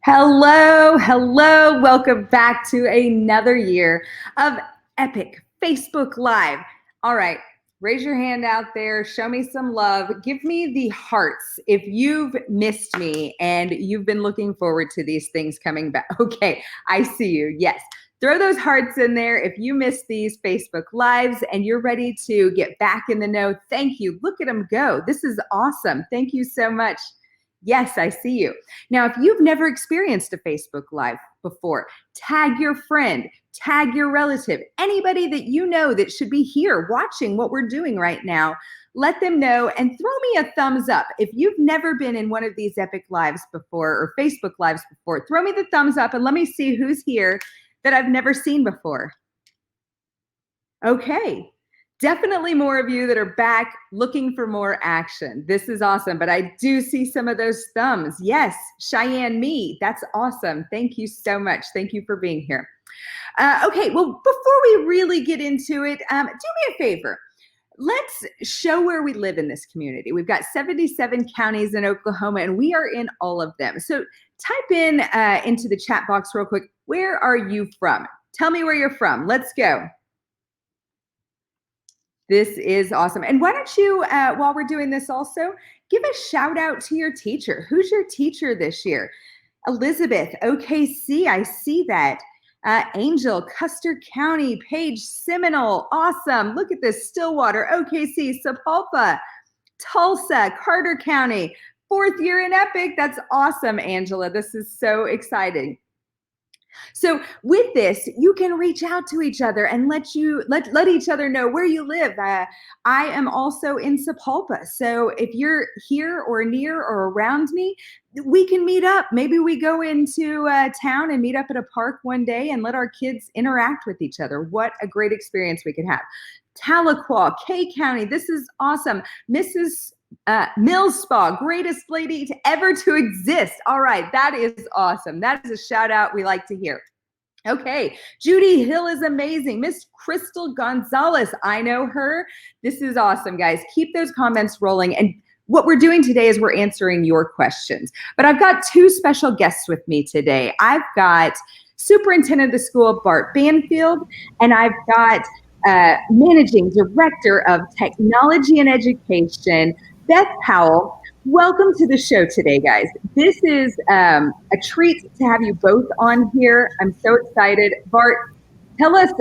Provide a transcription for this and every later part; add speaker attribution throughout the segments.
Speaker 1: Hello, hello. Welcome back to another year of epic Facebook Live. All right, raise your hand out there. Show me some love. Give me the hearts if you've missed me and you've been looking forward to these things coming back. Okay, I see you. Yes. Throw those hearts in there if you missed these Facebook Lives and you're ready to get back in the know. Thank you. Look at them go. This is awesome. Thank you so much. Yes, I see you. Now, if you've never experienced a Facebook Live before, tag your friend, tag your relative, anybody that you know that should be here watching what we're doing right now. Let them know and throw me a thumbs up. If you've never been in one of these epic lives before or Facebook Lives before, throw me the thumbs up and let me see who's here that I've never seen before. Okay. Definitely more of you that are back looking for more action. This is awesome, but I do see some of those thumbs. Yes, Cheyenne, me. That's awesome. Thank you so much. Thank you for being here. Okay, well, before we really get into it, do me a favor. Let's show where we live in this community. We've got 77 counties in Oklahoma, and we are in all of them. So type in into the chat box real quick, where are you from? Tell me where you're from. Let's go. This is awesome. And why don't you, while we're doing this also, give a shout out to your teacher. Who's your teacher this year? Elizabeth, OKC, I see that. Angel, Custer County, Paige, Seminole, awesome. Look at this, Stillwater, OKC, Sapulpa, Tulsa, Carter County, 4th year in Epic. That's awesome, Angela. This is so exciting. So with this, you can reach out to each other and let each other know where you live. I am also in Sapulpa. So if you're here or near or around me, we can meet up. Maybe we go into town and meet up at a park one day and let our kids interact with each other. What a great experience we could have. Tahlequah, Kay County, this is awesome. Mrs. Mills Spa, greatest lady to ever to exist. All right, that is awesome. That is a shout out we like to hear. Okay, Judy Hill is amazing. Miss Crystal Gonzalez, I know her. This is awesome, guys. Keep those comments rolling. And what we're doing today is we're answering your questions. But I've got two special guests with me today. I've got Superintendent of the School, Bart Banfield, and I've got Managing Director of Technology and Education, Beth Powell. Welcome to the show today, guys. This is a treat to have you both on here. I'm so excited. Bart, tell us,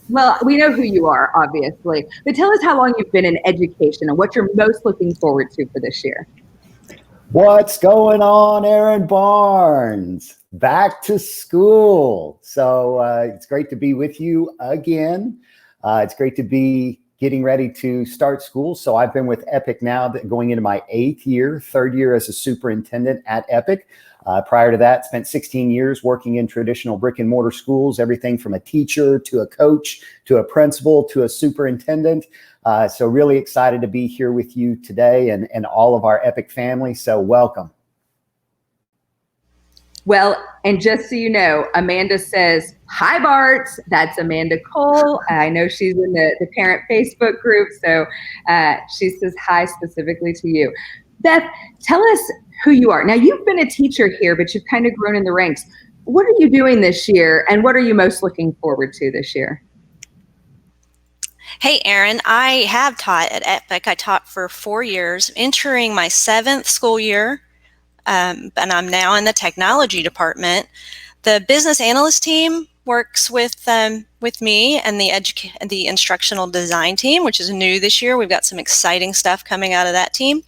Speaker 1: well, we know who you are, obviously, but tell us how long you've been in education and what you're most looking forward to for this year.
Speaker 2: What's going on, Aaron Barnes? Back to school. So it's great to be with you again. It's great to be getting ready to start school. So I've been with Epic now, going into my 8th year, 3rd year as a superintendent at Epic. Prior to that, spent 16 years working in traditional brick and mortar schools, everything from a teacher to a coach to a principal to a superintendent. So really excited to be here with you today and all of our Epic family. So welcome.
Speaker 1: Well, and just so you know, Amanda says, hi, Bart. That's Amanda Cole. I know she's in the parent Facebook group. So she says hi specifically to you. Beth, tell us who you are. Now, you've been a teacher here, but you've kind of grown in the ranks. What are you doing this year, and what are you most looking forward to this year?
Speaker 3: Hey, Aaron, I have taught at Epic. I taught for 4 years, entering my 7th school year. And I'm now in the technology department. The business analyst team works with me and the instructional design team, which is new this year. We've got some exciting stuff coming out of that team.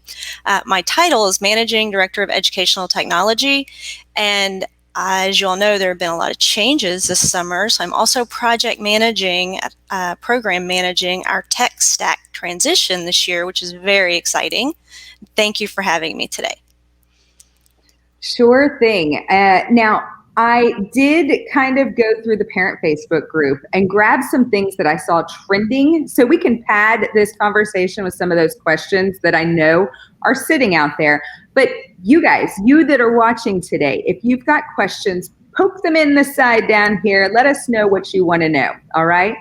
Speaker 3: My title is Managing Director of Educational Technology. And as you all know, there have been a lot of changes this summer. So I'm also program managing our tech stack transition this year, which is very exciting. Thank you for having me today.
Speaker 1: Sure thing. Now, I did kind of go through the parent Facebook group and grab some things that I saw trending so we can pad this conversation with some of those questions that I know are sitting out there. But you guys, you that are watching today, if you've got questions, poke them in the side down here. Let us know what you want to know. All right.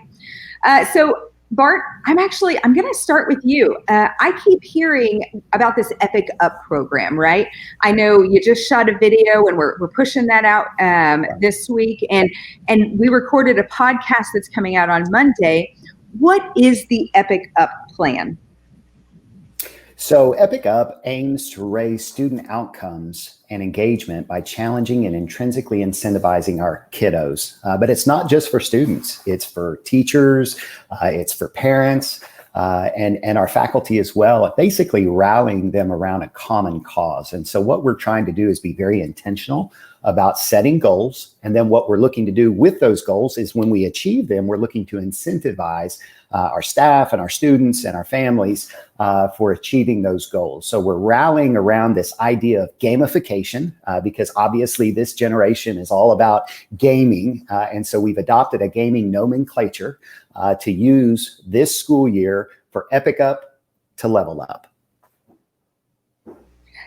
Speaker 1: So Bart, I'm going to start with you. I keep hearing about this Epic Up program, right? I know you just shot a video and we're pushing that out this week. And we recorded a podcast that's coming out on Monday. What is the Epic Up plan?
Speaker 2: So Epic Up aims to raise student outcomes and engagement by challenging and intrinsically incentivizing our kiddos. But it's not just for students, it's for teachers, it's for parents, and our faculty as well, basically rallying them around a common cause. And so what we're trying to do is be very intentional about setting goals. And then what we're looking to do with those goals is when we achieve them, we're looking to incentivize our staff and our students and our families for achieving those goals. So we're rallying around this idea of gamification because obviously this generation is all about gaming. And so we've adopted a gaming nomenclature to use this school year for Epic Up to Level Up.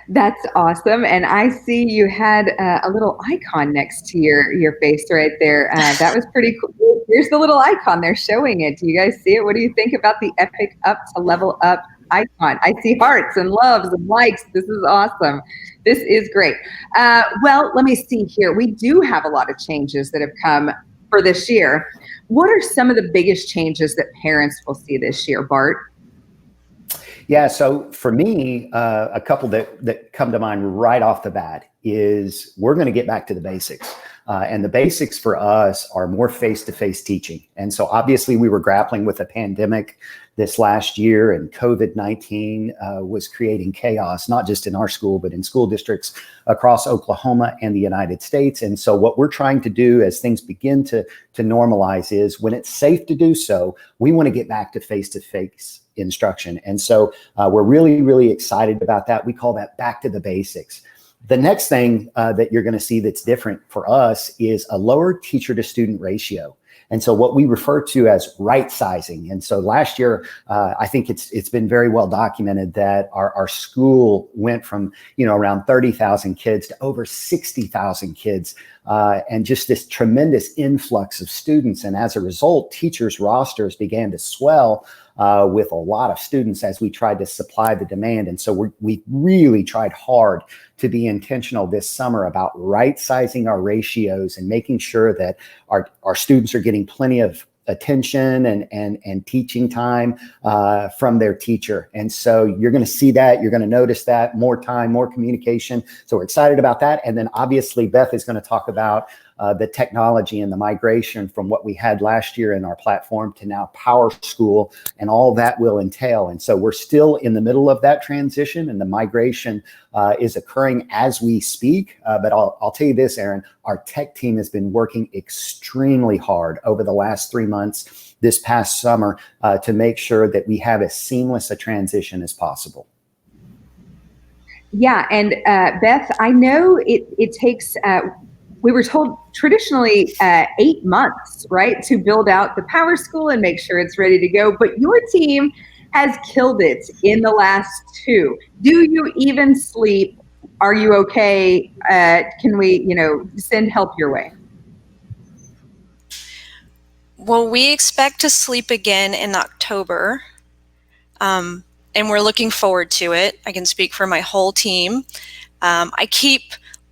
Speaker 1: That's awesome. And I see you had a little icon next to your face right there. That was pretty cool. Here's the little icon. They're showing it. Do you guys see it? What do you think about the Epic Up to Level Up icon? I see hearts and loves and likes. This is awesome. This is great. Well, let me see here. We do have a lot of changes that have come for this year. What are some of the biggest changes that parents will see this year, Bart?
Speaker 2: Yeah, so for me, a couple that come to mind right off the bat is we're going to get back to the basics. And the basics for us are more face-to-face teaching. And so obviously we were grappling with a pandemic this last year, and COVID-19 was creating chaos, not just in our school, but in school districts across Oklahoma and the United States. And so what we're trying to do as things begin to normalize is when it's safe to do so, we want to get back to face-to-face instruction. And so we're really, really excited about that. We call that back to the basics. The next thing that you're going to see that's different for us is a lower teacher to student ratio. And so what we refer to as right sizing. And so last year, I think it's been very well documented that our school went from, around 30,000 kids to over 60,000 kids, and just this tremendous influx of students. And as a result, teachers' rosters began to swell with a lot of students as we tried to supply the demand. And so we really tried hard to be intentional this summer about right sizing our ratios and making sure that our students are getting plenty of attention and teaching time from their teacher. And so you're going to see that, you're going to notice that, more time, more communication. So we're excited about that. And then obviously Beth is going to talk about the technology and the migration from what we had last year in our platform to now Power School and all that will entail. And so we're still in the middle of that transition, and the migration is occurring as we speak. But I'll tell you this, Aaron, our tech team has been working extremely hard over the last 3 months, this past summer, to make sure that we have as seamless a transition as possible.
Speaker 1: Yeah, and Beth, I know it takes, we were told traditionally 8 months, right, to build out the Power School and make sure it's ready to go. But your team has killed it in the last 2. Do you even sleep? Are you okay? Can we, send help your way?
Speaker 3: Well, we expect to sleep again in October, and we're looking forward to it. I can speak for my whole team. I keep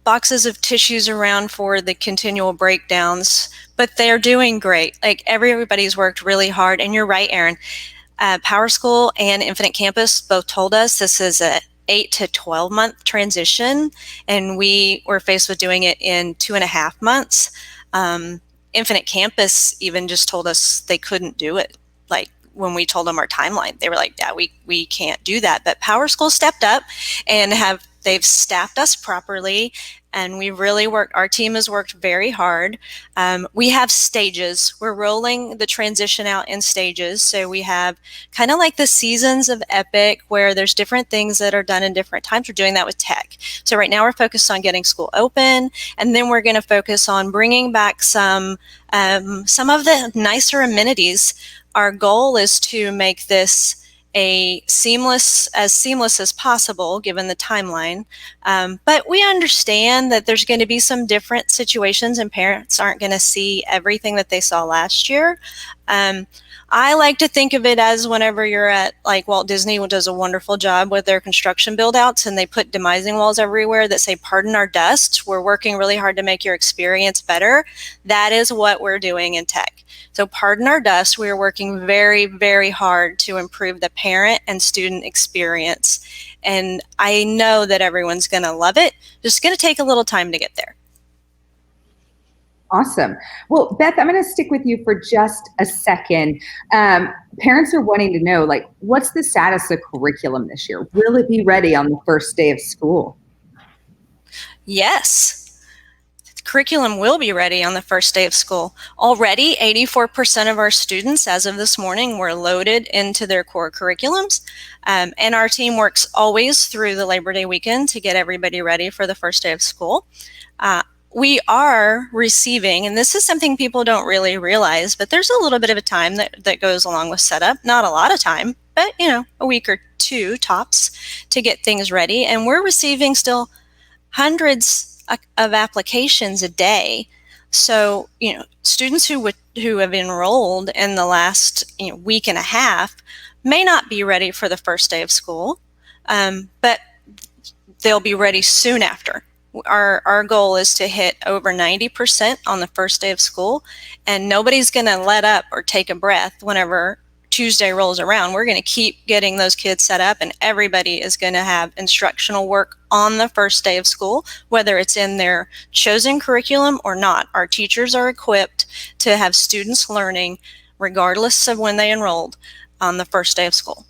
Speaker 3: boxes of tissues around for the continual breakdowns, but they're doing great. Like everybody's worked really hard. And you're right, Aaron. Power School and Infinite Campus both told us this is a 8 to 12 month transition, and we were faced with doing it in 2.5 months. Infinite Campus even just told us they couldn't do it. Like when we told them our timeline, they were like, yeah, we can't do that. But Power School stepped up and they've staffed us properly, and we really worked, our team has worked very hard. We have stages. We're rolling the transition out in stages. So we have kind of like the seasons of Epic where there's different things that are done in different times. We're doing that with tech. So right now we're focused on getting school open, and then we're going to focus on bringing back some of the nicer amenities. Our goal is to make this as seamless as possible given the timeline. But we understand that there's going to be some different situations and parents aren't going to see everything that they saw last year. I like to think of it as whenever you're at, like, Walt Disney does a wonderful job with their construction build outs and they put demising walls everywhere that say, "Pardon our dust. We're working really hard to make your experience better." That is what we're doing in tech. So pardon our dust. We are working very, very hard to improve the parent and student experience. And I know that everyone's going to love it. Just going to take a little time to get there.
Speaker 1: Awesome. Well, Beth, I'm going to stick with you for just a second. Parents are wanting to know, like, what's the status of curriculum this year? Will it be ready on the first day of school?
Speaker 3: Yes. The curriculum will be ready on the first day of school. Already, 84% of our students, as of this morning, were loaded into their core curriculums. And our team works always through the Labor Day weekend to get everybody ready for the first day of school. We are receiving, and this is something people don't really realize, but there's a little bit of a time that goes along with setup. Not a lot of time, but a week or two tops to get things ready. And we're receiving still hundreds of applications a day. So, students who have enrolled in the last week and a half may not be ready for the first day of school, but they'll be ready soon after. Our goal is to hit over 90% on the first day of school, and nobody's going to let up or take a breath whenever Tuesday rolls around. We're going to keep getting those kids set up, and everybody is going to have instructional work on the first day of school, whether it's in their chosen curriculum or not. Our teachers are equipped to have students learning regardless of when they enrolled on the first day of school.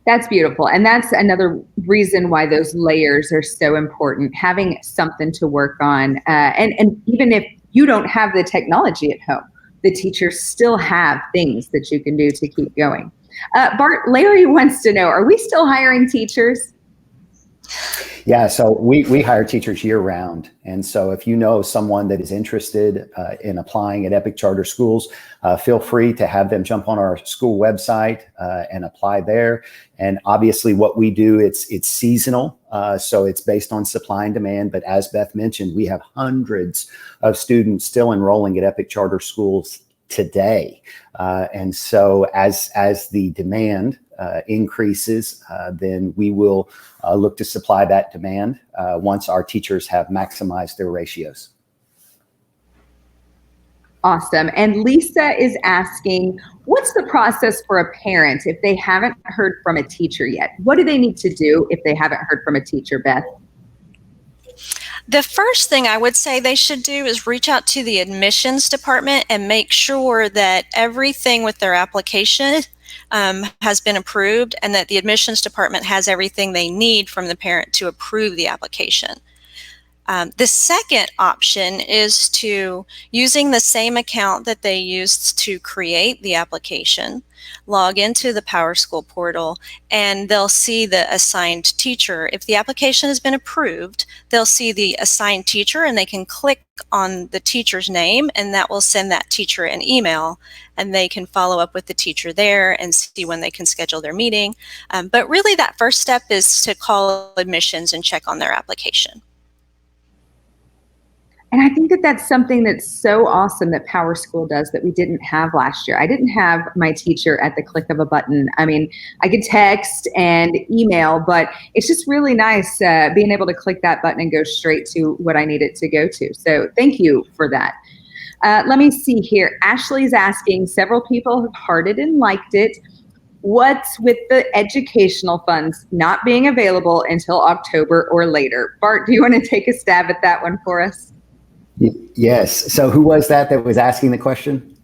Speaker 1: That's beautiful. And that's another reason why those layers are so important, having something to work on. And even if you don't have the technology at home, the teachers still have things that you can do to keep going. Bart, Larry wants to know, are we still hiring teachers?
Speaker 2: Yeah, so we hire teachers year round. And so if you know someone that is interested in applying at Epic Charter Schools, feel free to have them jump on our school website and apply there. And obviously what we do, it's seasonal. So it's based on supply and demand. But as Beth mentioned, we have hundreds of students still enrolling at Epic Charter Schools today. And so as the demand increases, then we will look to supply that demand once our teachers have maximized their ratios.
Speaker 1: Awesome. And Lisa is asking, what's the process for a parent if they haven't heard from a teacher yet? What do they need to do if they haven't heard from a teacher, Beth?
Speaker 3: The first thing I would say they should do is reach out to the admissions department and make sure that everything with their application has been approved and that the admissions department has everything they need from the parent to approve the application. The second option is to, using the same account that they used to create the application, log into the PowerSchool portal, and they'll see the assigned teacher. If the application has been approved, they'll see the assigned teacher and they can click on the teacher's name, and that will send that teacher an email, and they can follow up with the teacher there and see when they can schedule their meeting. But really that first step is to call admissions and check on their application.
Speaker 1: And I think that that's something that's so awesome that PowerSchool does that we didn't have last year. I didn't have my teacher at the click of a button. I mean, I could text and email, but it's just really nice being able to click that button and go straight to what I need it to go to. So thank you for that. Let me see here. Ashley's asking, several people have hearted and liked it. What's with the educational funds not being available until October or later? Bart, do you want to take a stab at that one for us?
Speaker 2: Yes. So who was that was asking the question?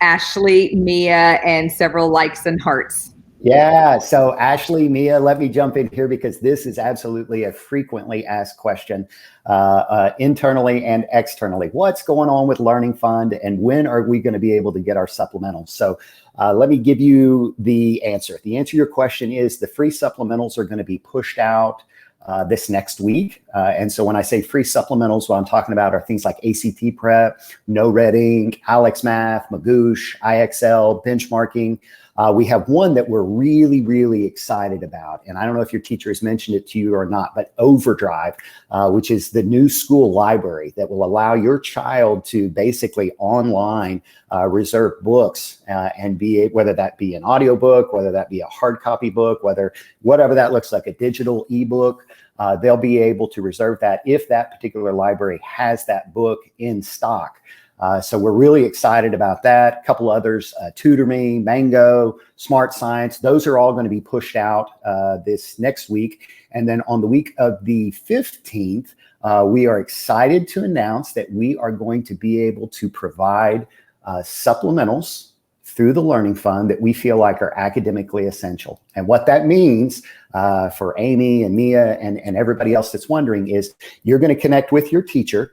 Speaker 1: Ashley, Mia, and several likes and hearts.
Speaker 2: Yeah. So Ashley, Mia, let me jump in here because this is absolutely a frequently asked question internally and externally. What's going on with Learning Fund and when are we going to be able to get our supplementals? So let me give you the answer. The answer to your question is the free supplementals are going to be pushed out this next week. And so when I say free supplementals, what I'm talking about are things like ACT Prep, No Red Ink, Alex Math, Magoosh, IXL, benchmarking. We have one that we're really, really excited about. And I don't know if your teacher has mentioned it to you or not, but Overdrive, which is the new school library that will allow your child to basically online reserve books and whether that be an audiobook, whether that be a hard copy book, whatever that looks like, a digital ebook. They'll be able to reserve that if that particular library has that book in stock. So we're really excited about that. A couple others, Tutor Me, Mango, Smart Science, those are all going to be pushed out this next week. And then on the week of the 15th, we are excited to announce that we are going to be able to provide supplementals through the Learning Fund that we feel like are academically essential. And what that means for Amy and Mia and everybody else that's wondering is you're going to connect with your teacher.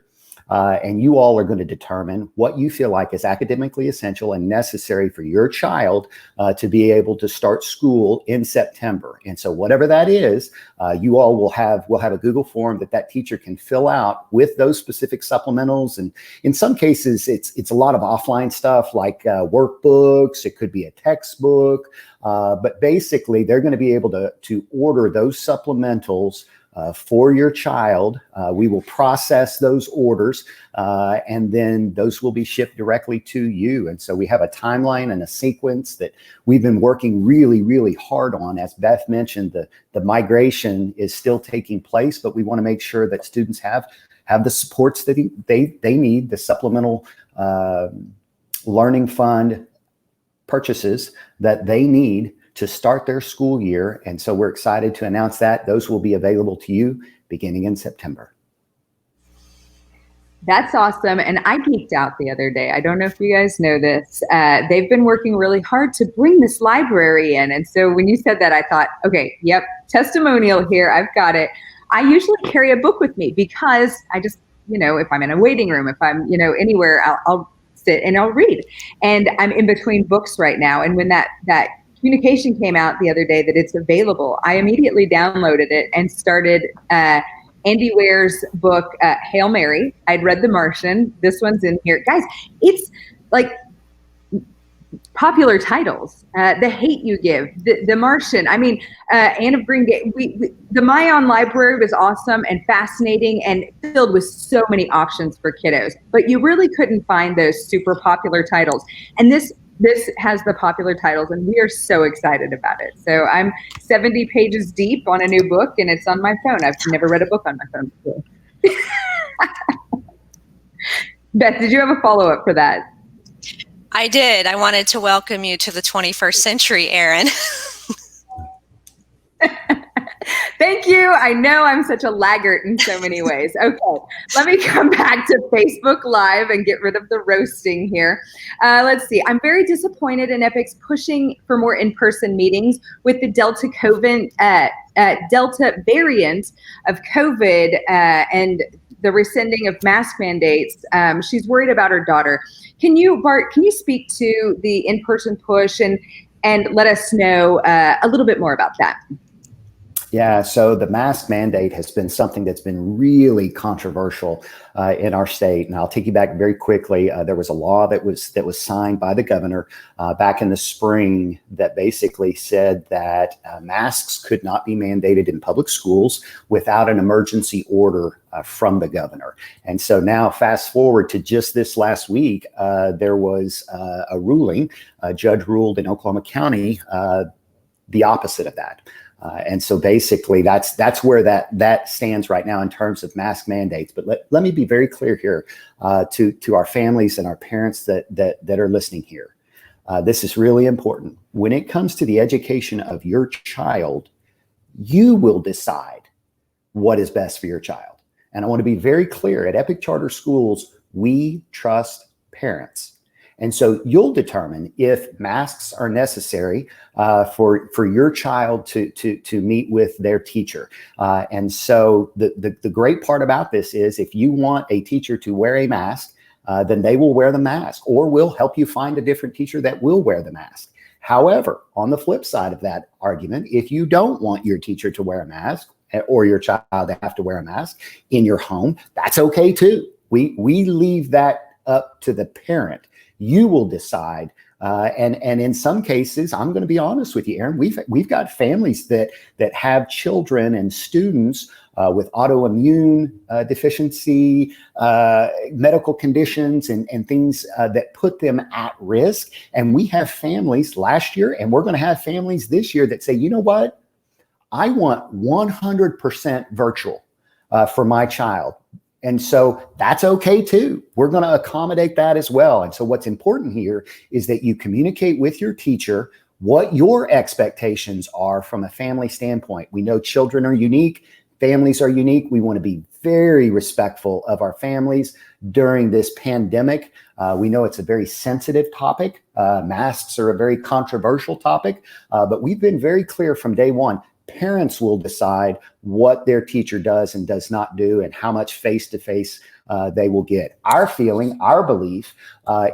Speaker 2: And you all are going to determine what you feel like is academically essential and necessary for your child to be able to start school in September. And so whatever that is, you all will have a Google form that teacher can fill out with those specific supplementals. And in some cases, it's a lot of offline stuff like workbooks. It could be a textbook. But basically, they're going to be able to order those supplementals for your child. We will process those orders and then those will be shipped directly to you. And so we have a timeline and a sequence that we've been working really, really hard on. As Beth mentioned, the migration is still taking place, but we want to make sure that students have the supports that they need, the supplemental Learning Fund purchases that they need to start their school year. And so we're excited to announce that those will be available to you beginning in September.
Speaker 1: That's awesome. And I geeked out the other day. I don't know if you guys know this. They've been working really hard to bring this library in. And so when you said that, I thought, okay, yep, testimonial here. I've got it. I usually carry a book with me because I just, if I'm in a waiting room, if I'm, anywhere, I'll sit and I'll read. And I'm in between books right now. And when that communication came out the other day that it's available, I immediately downloaded it and started Andy Ware's book, Hail Mary. I'd read The Martian. This one's in here. Guys, it's like popular titles. The Hate You Give, The Martian. I mean, Anne of Green Gables. The Mayan library was awesome and fascinating and filled with so many options for kiddos. But you really couldn't find those super popular titles. And this has the popular titles, and we are so excited about it. So I'm 70 pages deep on a new book, and it's on my phone. I've never read a book on my phone before. Beth, did you have a follow-up for that?
Speaker 3: I did. I wanted to welcome you to the 21st century, Erin.
Speaker 1: Thank you. I know I'm such a laggard in so many ways. Okay, let me come back to Facebook Live and get rid of the roasting here. Let's see. I'm very disappointed in Epic's pushing for more in-person meetings with the Delta variant of COVID and the rescinding of mask mandates. She's worried about her daughter. Bart, can you speak to the in-person push and let us know a little bit more about that?
Speaker 2: Yeah, so the mask mandate has been something that's been really controversial in our state. And I'll take you back very quickly. There was a law that was signed by the governor back in the spring that basically said that masks could not be mandated in public schools without an emergency order from the governor. And so now fast forward to just this last week, there was a ruling, a judge ruled in Oklahoma County the opposite of that. And so basically that's where that stands right now in terms of mask mandates. But let me be very clear here to our families and our parents that are listening here. This is really important. When it comes to the education of your child, you will decide what is best for your child. And I want to be very clear, at Epic Charter Schools, we trust parents. And so you'll determine if masks are necessary for your child to meet with their teacher. And so the great part about this is if you want a teacher to wear a mask, then they will wear the mask, or we'll help you find a different teacher that will wear the mask. However, on the flip side of that argument, if you don't want your teacher to wear a mask, or your child have to wear a mask in your home, that's okay too. We leave that up to the parent. You will decide. And in some cases, I'm going to be honest with you, Aaron, we've got families that have children and students with autoimmune deficiency, medical conditions, and things that put them at risk. And we have families last year, and we're going to have families this year that say, you know what? I want 100% virtual for my child. And so that's okay too. We're going to accommodate that as well. And so what's important here is that you communicate with your teacher what your expectations are from a family standpoint. We know children are unique, families are unique. We want to be very respectful of our families during this pandemic. We know it's a very sensitive topic. Masks are a very controversial topic, but we've been very clear from day one. Parents will decide what their teacher does and does not do and how much face-to-face they will get. Our feeling, our belief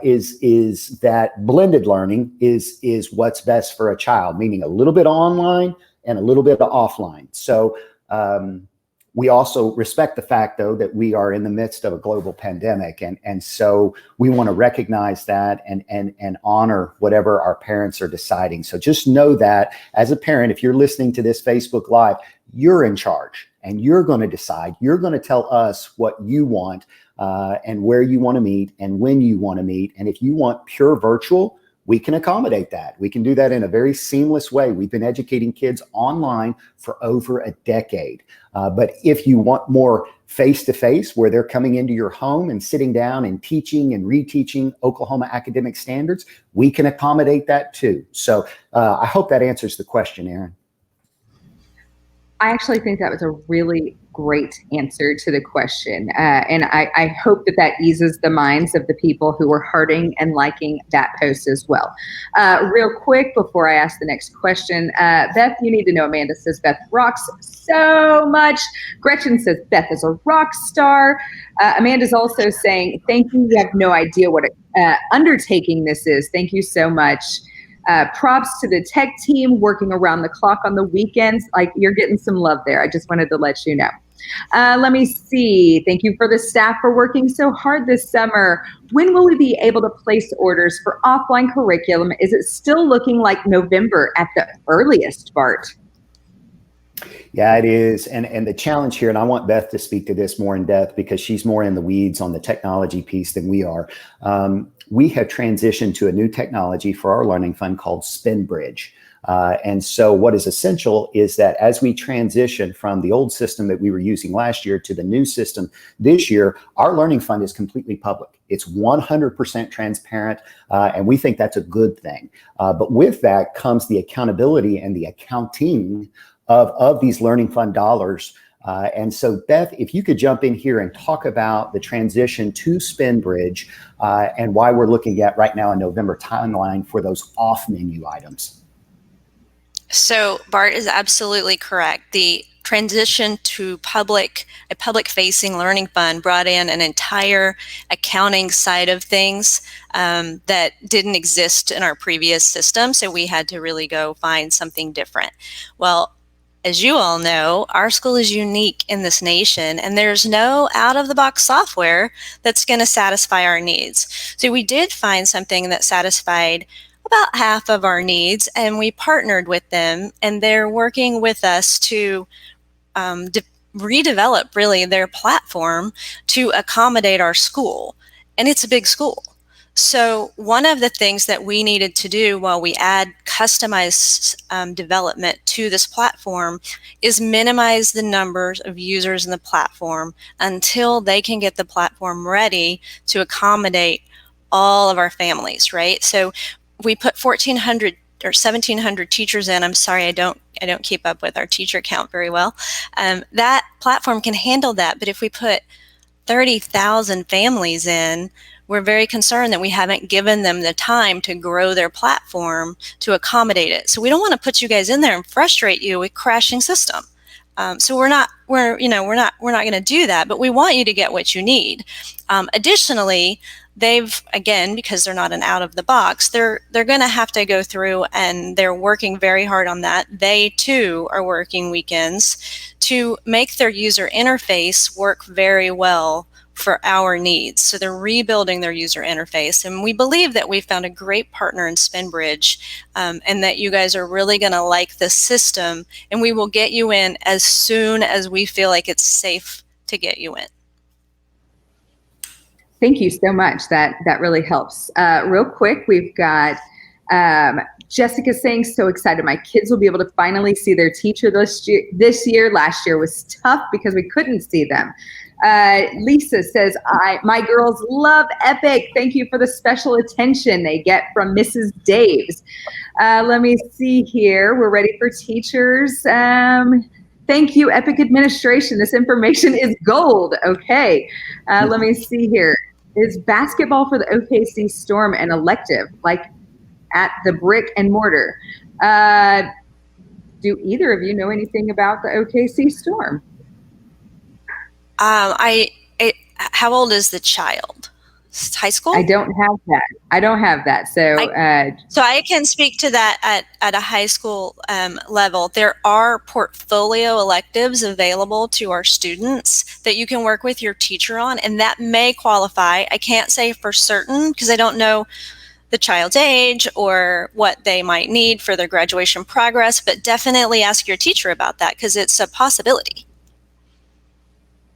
Speaker 2: is that blended learning is what's best for a child, meaning a little bit online and a little bit of offline. So we also respect the fact, though, that we are in the midst of a global pandemic. And so we want to recognize that and honor whatever our parents are deciding. So just know that as a parent, if you're listening to this Facebook Live, you're in charge and you're going to decide. You're going to tell us what you want and where you want to meet and when you want to meet. And if you want pure virtual, we can accommodate that. We can do that in a very seamless way. We've been educating kids online for over a decade. But if you want more face-to-face, where they're coming into your home and sitting down and teaching and reteaching Oklahoma academic standards, we can accommodate that too. So I hope that answers the question, Aaron.
Speaker 1: I actually think that was a really great answer to the question. And I hope that eases the minds of the people who are hearting and liking that post as well. Real quick, before I ask the next question, Beth, you need to know, Amanda says Beth rocks so much. Gretchen says Beth is a rock star. Amanda's also saying, thank you. You have no idea what undertaking this is. Thank you so much. Props to the tech team working around the clock on the weekends. Like, you're getting some love there. I just wanted to let you know. Let me see. Thank you for the staff for working so hard this summer. When will we be able to place orders for offline curriculum? Is it still looking like November at the earliest, Bart?
Speaker 2: Yeah, it is. And the challenge here, and I want Beth to speak to this more in depth because she's more in the weeds on the technology piece than we are. We have transitioned to a new technology for our learning fund called SpinBridge. And so what is essential is that as we transition from the old system that we were using last year to the new system this year, our learning fund is completely public. It's 100% transparent, and we think that's a good thing. But with that comes the accountability and the accounting of these learning fund dollars. And so, Beth, if you could jump in here and talk about the transition to SpinBridge and why we're looking at right now a November timeline for those off-menu items.
Speaker 3: So Bart is absolutely correct. The transition to a public-facing learning fund brought in an entire accounting side of things that didn't exist in our previous system. So we had to really go find something different. Well, as you all know, our school is unique in this nation, and there's no out-of-the-box software that's going to satisfy our needs. So we did find something that satisfied about half of our needs, and we partnered with them, and they're working with us to redevelop really their platform to accommodate our school. And it's a big school. So one of the things that we needed to do while we add customized development to this platform is minimize the numbers of users in the platform until they can get the platform ready to accommodate all of our families, right? So we put 1,400 or 1,700 teachers in. I'm sorry, I don't keep up with our teacher count very well. That platform can handle that, but if we put 30,000 families in, we're very concerned that we haven't given them the time to grow their platform to accommodate it. So we don't want to put you guys in there and frustrate you with crashing system. So we're not going to do that, but we want you to get what you need. Additionally, they've, again, because they're not an out of the box, they're going to have to go through, and they're working very hard on that. They too are working weekends to make their user interface work very well for our needs. So they're rebuilding their user interface, and we believe that we found a great partner in SpinBridge, and that you guys are really going to like the system, and we will get you in as soon as we feel like it's safe to get you in.
Speaker 1: Thank you so much. That really helps. Real quick, we've got Jessica saying, so excited. My kids will be able to finally see their teacher this year. Last year was tough because we couldn't see them. Lisa says, my girls love Epic. Thank you for the special attention they get from Mrs. Daves. Let me see here. We're ready for teachers. Thank you, Epic administration. This information is gold. Okay. Let me see here. Is basketball for the OKC Storm an elective, like at the Brick and Mortar? Do either of you know anything about the OKC Storm?
Speaker 3: How old is the child? High school?
Speaker 1: I don't have that.
Speaker 3: So I can speak to that at a high school level. There are portfolio electives available to our students that you can work with your teacher on, and that may qualify. I can't say for certain because I don't know the child's age or what they might need for their graduation progress, but definitely ask your teacher about that because it's a possibility.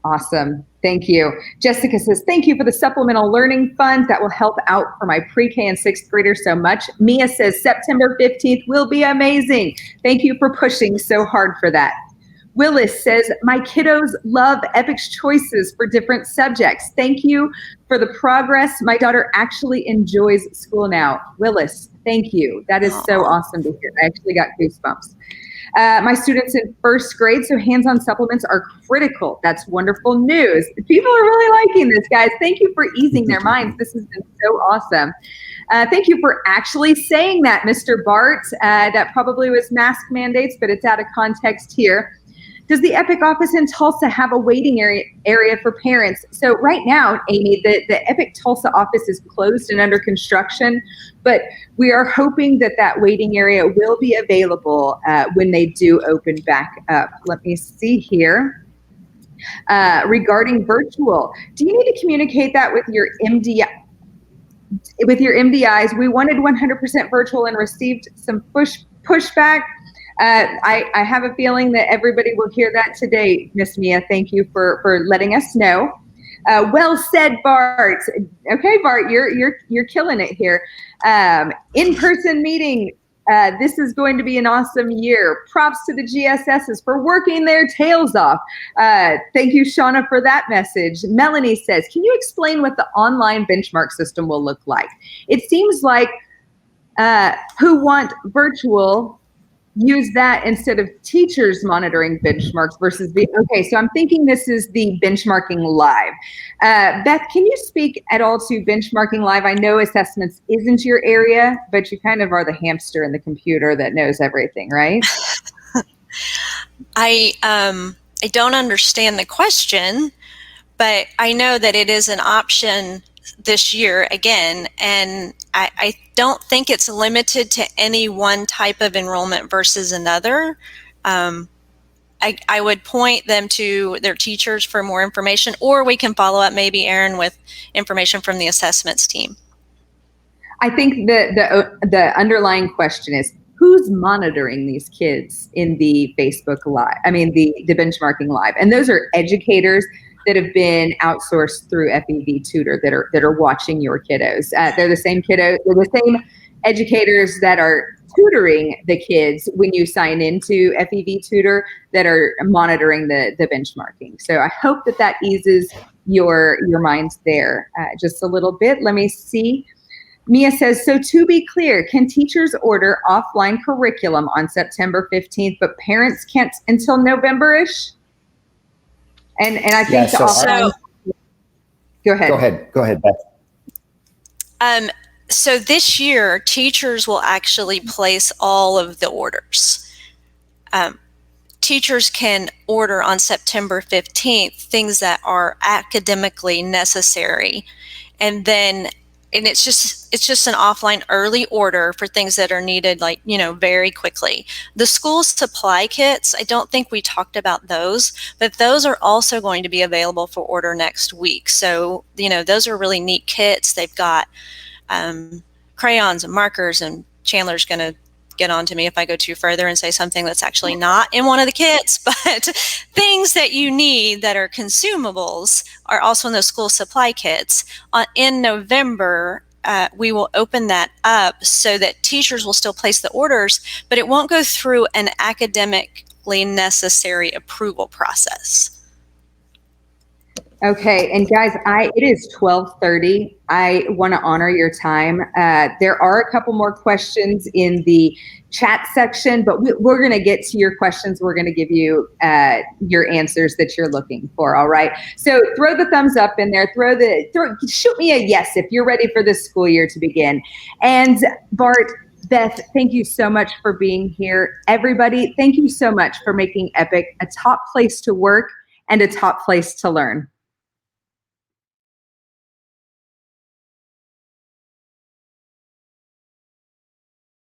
Speaker 1: Awesome. Thank you. Jessica says, thank you for the supplemental learning funds that will help out for my pre-K and sixth graders so much. Mia says, September 15th will be amazing. Thank you for pushing so hard for that. Willis says, my kiddos love Epic's choices for different subjects. Thank you for the progress. My daughter actually enjoys school now. Willis, thank you. That is so awesome to hear. I actually got goosebumps. My students in first grade, so hands-on supplements are critical. That's wonderful news. People are really liking this, guys. Thank you for easing their minds. This has been so awesome. Thank you for actually saying that, Mr. Bart. That probably was mask mandates, but it's out of context here. Does the Epic office in Tulsa have a waiting area for parents? So right now, Amy, the Epic Tulsa office is closed and under construction, but we are hoping that waiting area will be available when they do open back up. Let me see here. Regarding virtual, do you need to communicate that with your MDI? With your MDIs, we wanted 100% virtual and received some pushback. I have a feeling that everybody will hear that today, Miss Mia. Thank you for letting us know. Well said, Bart. Okay, Bart, you're killing it here. In-person meeting. This is going to be an awesome year. Props to the GSSs for working their tails off. Thank you, Shauna, for that message. Melanie says, can you explain what the online benchmark system will look like? It seems like who want virtual use that instead of teachers monitoring benchmarks versus okay, so I'm thinking this is the benchmarking live. Beth, can you speak at all to benchmarking live? I know assessments isn't your area, but you kind of are the hamster in the computer that knows everything, right?
Speaker 3: I don't understand the question, but I know that it is an option this year again, and I don't think it's limited to any one type of enrollment versus another. I would point them to their teachers for more information, or we can follow up maybe, Erin, with information from the assessments team.
Speaker 1: I think the underlying question is, who's monitoring these kids in the Facebook Live? I mean, the benchmarking live, and those are educators that have been outsourced through FEV Tutor that are watching your kiddos. They're the same educators that are tutoring the kids when you sign into FEV Tutor that are monitoring the benchmarking. So I hope that eases your minds there just a little bit. Let me see. Mia says, so to be clear, can teachers order offline curriculum on September 15th, but parents can't until November-ish? And I think Go ahead,
Speaker 2: Beth.
Speaker 3: So this year, teachers will actually place all of the orders. teachers can order on September 15th things that are academically necessary. And it's just an offline early order for things that are needed, like, very quickly. The school supply kits, I don't think we talked about those, but those are also going to be available for order next week. So, those are really neat kits. They've got crayons and markers, and Chandler's going to get on to me if I go too further and say something that's actually not in one of the kits, but things that you need that are consumables are also in those school supply kits. In November, we will open that up so that teachers will still place the orders, but it won't go through an academically necessary approval process.
Speaker 1: Okay, and guys, it is 12:30. I want to honor your time. There are a couple more questions in the chat section, but we're going to get to your questions. We're going to give you your answers that you're looking for. All right. So throw the thumbs up in there. Shoot me a yes if you're ready for this school year to begin. And Bart, Beth, thank you so much for being here. Everybody, thank you so much for making EPIC a top place to work and a top place to learn.